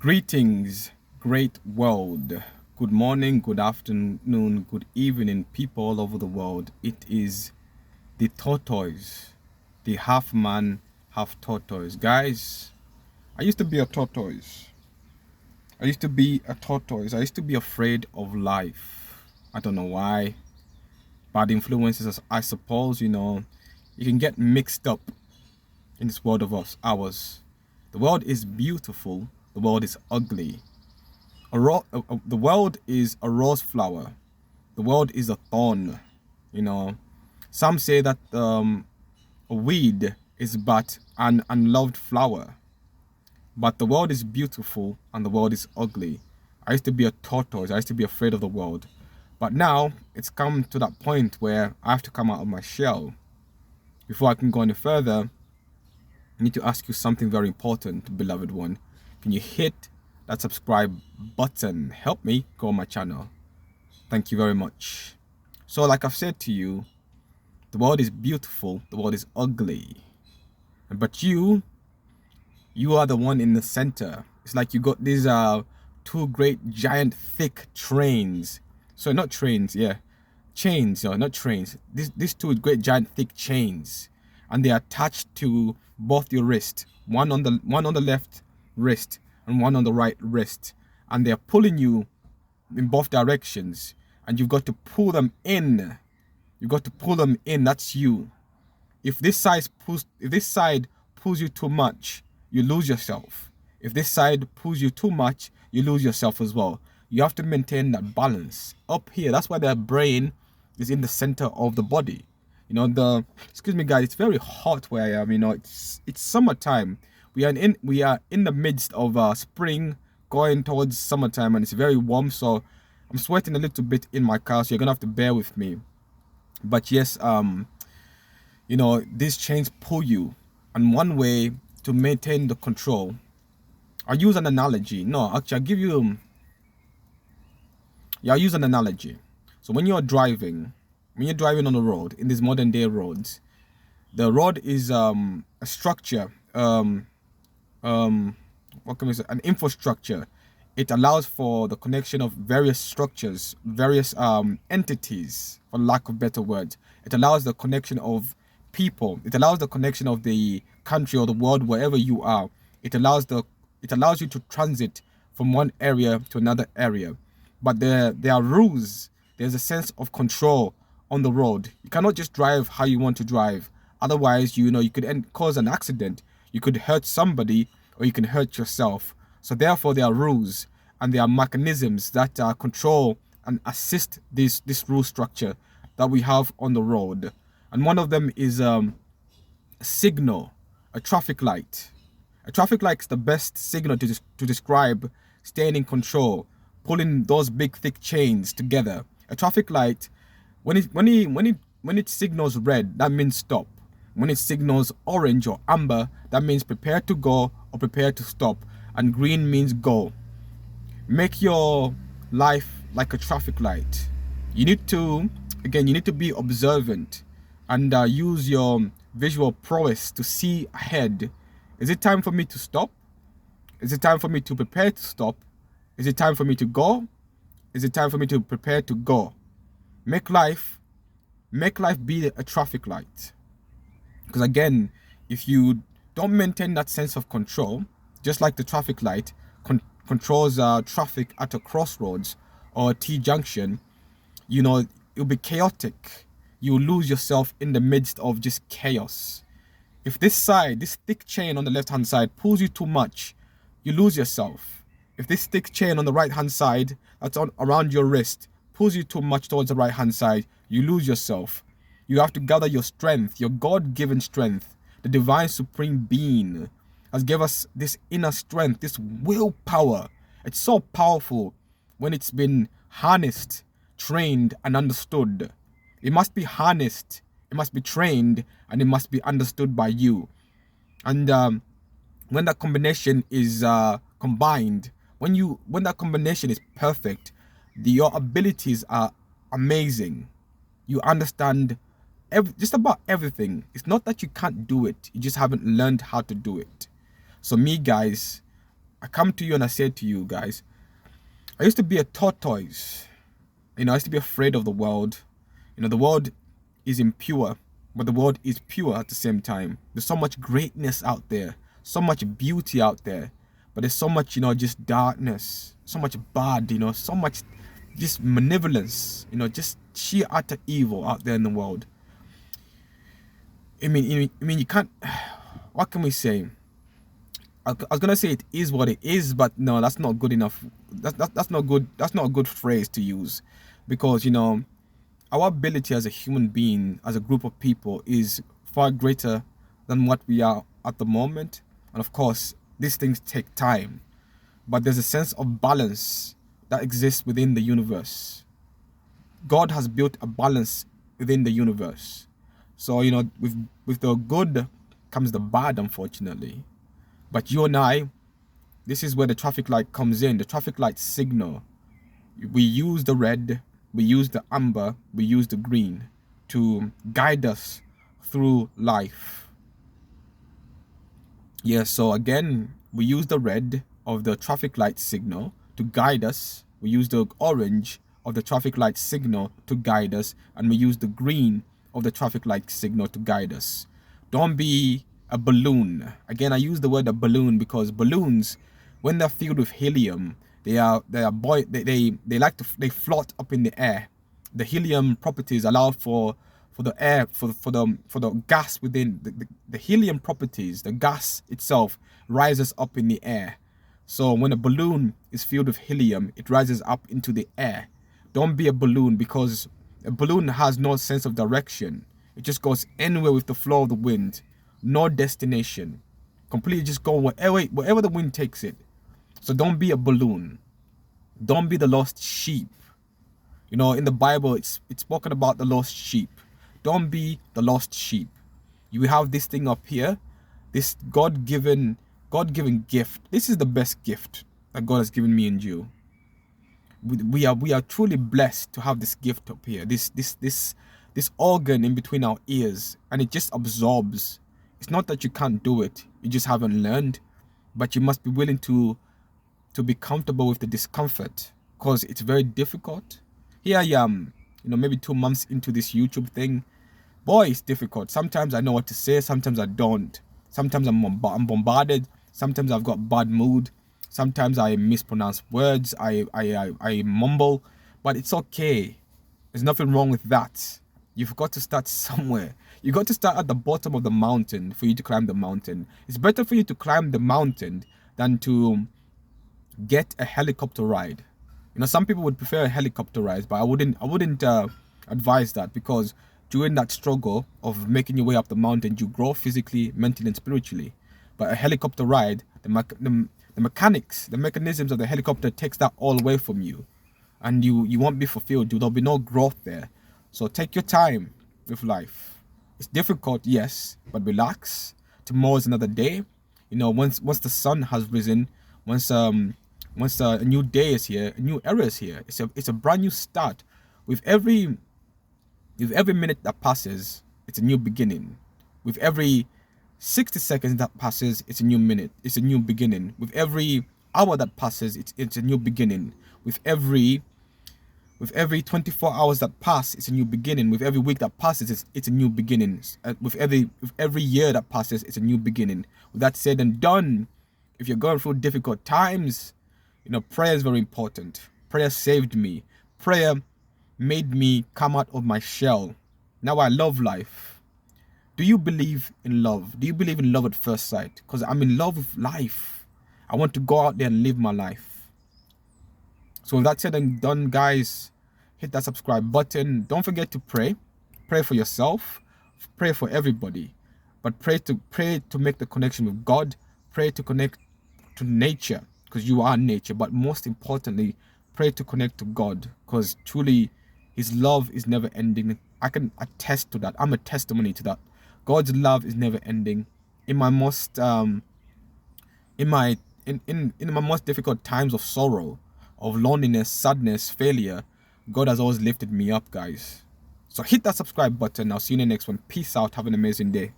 Greetings, great world. Good morning, good afternoon, good evening, people all over the world. It is the tortoise, the half man, half tortoise. Guys, I used to be a tortoise. I used to be a tortoise. I used to be afraid of life. I don't know why. Bad influences, I suppose, you can get mixed up in this world of ours. The world is beautiful, the world is ugly. The world is a rose flower. The world is a thorn. You know, some say that a weed is but an unloved flower. But the world is beautiful and the world is ugly. I used to be a tortoise. I used to be afraid of the world. But now it's come to that point where I have to come out of my shell. Before I can go any further, I need to ask you something very important, beloved one. Can you hit that subscribe button? Help me grow my channel. Thank you very much. So like I've said to you, the world is beautiful, the world is ugly. But you are the one in the center. It's like you got these two great giant thick trains. So not trains, yeah. Chains, not trains. These two great giant thick chains. And they're attached to both your wrist. One on the left wrist and one on the right wrist. And they're pulling you in both directions. And you've got to pull them in. You've got to pull them in. That's you. If this side pulls you too much, you lose yourself. If this side pulls you too much, you lose yourself as well. You have to maintain that balance. Up here, that's why the brain is in the center of the body. Excuse me guys, it's very hot where I am. It's summertime. We are in the midst of spring going towards summertime, and it's very warm, so I'm sweating a little bit in my car, so you're gonna have to bear with me. But yes, these chains pull you, and one way to maintain the control, I'll use an analogy. No, actually, I'll use an analogy. So when you're driving on the road, in these modern day roads, the road is a structure, what can we say, an infrastructure. It allows for the connection of various structures, various entities, for lack of better words. It allows the connection of people. It allows the connection of the country or the world, wherever you are. It allows you to transit from one area to another area. But there are rules. There's a sense of control on the road. You cannot just drive how you want to drive. Otherwise, you could cause an accident. You could hurt somebody, or you can hurt yourself. So therefore, there are rules and there are mechanisms that control and assist this rule structure that we have on the road. And one of them is a signal, a traffic light. A traffic light is the best signal to describe staying in control, pulling those big thick chains together. A traffic light, when it signals red, that means stop. When it signals orange or amber, that means prepare to go or prepare to stop. And green means go. Make your life like a traffic light. You need to be observant and use your visual prowess to see ahead. Is it time for me to stop? Is it time for me to prepare to stop? Is it time for me to go? Is it time for me to prepare to go? Make life be a traffic light. Because again, if you don't maintain that sense of control, just like the traffic light controls traffic at a crossroads or a T-junction, it'll be chaotic. You'll lose yourself in the midst of just chaos. If this thick chain on the left-hand side pulls you too much, you lose yourself. If this thick chain on the right-hand side that's around your wrist pulls you too much towards the right-hand side, you lose yourself. You have to gather your strength, your God-given strength. The divine supreme being has given us this inner strength, this willpower. It's so powerful when it's been harnessed, trained, and understood. It must be harnessed, it must be trained, and it must be understood by you. And when that combination is combined, when that combination is perfect, your abilities are amazing. You understand just about everything. It's not that you can't do it, you just haven't learned how to do it. So me, guys, I come to you and I say to you guys, I used to be a tortoise. I used to be afraid of the world. The world is impure, but the world is pure at the same time. There's so much greatness out there, so much beauty out there, but there's so much, just darkness, so much bad, so much just malevolence, just sheer utter evil out there in the world. I mean, you can't. What can we say? I was gonna say it is what it is, but no, that's not good enough. That's not good. That's not a good phrase to use, because our ability as a human being, as a group of people, is far greater than what we are at the moment. And of course, these things take time, but there's a sense of balance that exists within the universe. God has built a balance within the universe. So with the good comes the bad, unfortunately. But you and I, this is where the traffic light comes in, the traffic light signal. We use the red, we use the amber, we use the green to guide us through life. Yeah, so again, we use the red of the traffic light signal to guide us. We use the orange of the traffic light signal to guide us. And we use the green of the traffic light signal to guide us. Don't be a balloon. Again, I use the word a balloon because balloons, when they're filled with helium, they float up in the air. The helium properties allow for the air, for the gas within the helium properties. The gas itself rises up in the air. So when a balloon is filled with helium, it rises up into the air. Don't be a balloon, because a balloon has no sense of direction. It just goes anywhere with the flow of the wind. No destination. Completely just go wherever the wind takes it. So don't be a balloon. Don't be the lost sheep. In the Bible, it's spoken about the lost sheep. Don't be the lost sheep. You have this thing up here, this God-given gift. This is the best gift that God has given me and you. We are truly blessed to have this gift up here, this organ in between our ears, and it just absorbs. It's not that you can't do it, you just haven't learned, but you must be willing to be comfortable with the discomfort, because it's very difficult. Here I am, maybe 2 months into this YouTube thing. Boy, it's difficult. Sometimes I know what to say, sometimes I don't. Sometimes I'm bombarded, sometimes I've got bad mood, sometimes I mispronounce words, I mumble, but it's okay. There's nothing wrong with that. You've got to start somewhere. You got to start at the bottom of the mountain for you to climb the mountain. It's better for you to climb the mountain than to get a helicopter ride. Some people would prefer a helicopter ride, but I wouldn't advise that, because during that struggle of making your way up the mountain, you grow physically, mentally, and spiritually. But a helicopter ride, the mechanics, the mechanisms of the helicopter takes that all away from you, and you won't be fulfilled. There'll be no growth there. So take your time with life. It's difficult, yes, but relax. Tomorrow is another day. Once the sun has risen, once a new day is here, a new era is here. It's a brand new start. With every minute that passes, it's a new beginning. With every 60 seconds that passes, it's a new minute. It's a new beginning. With every hour that passes, it's a new beginning. With every 24 hours that pass, it's a new beginning. With every week that passes, it's a new beginning. With every year that passes, it's a new beginning. With that said and done, if you're going through difficult times, prayer is very important. Prayer saved me. Prayer made me come out of my shell. Now I love life. Do you believe in love? Do you believe in love at first sight? Because I'm in love with life. I want to go out there and live my life. So with that said and done, guys, hit that subscribe button. Don't forget to pray. Pray for yourself. Pray for everybody. But pray to make the connection with God. Pray to connect to nature, because you are nature. But most importantly, pray to connect to God, because truly His love is never ending. I can attest to that. I'm a testimony to that. God's love is never ending. In my most in my most difficult times of sorrow, of loneliness, sadness, failure, God has always lifted me up, guys. So hit that subscribe button. I'll see you in the next one. Peace out. Have an amazing day.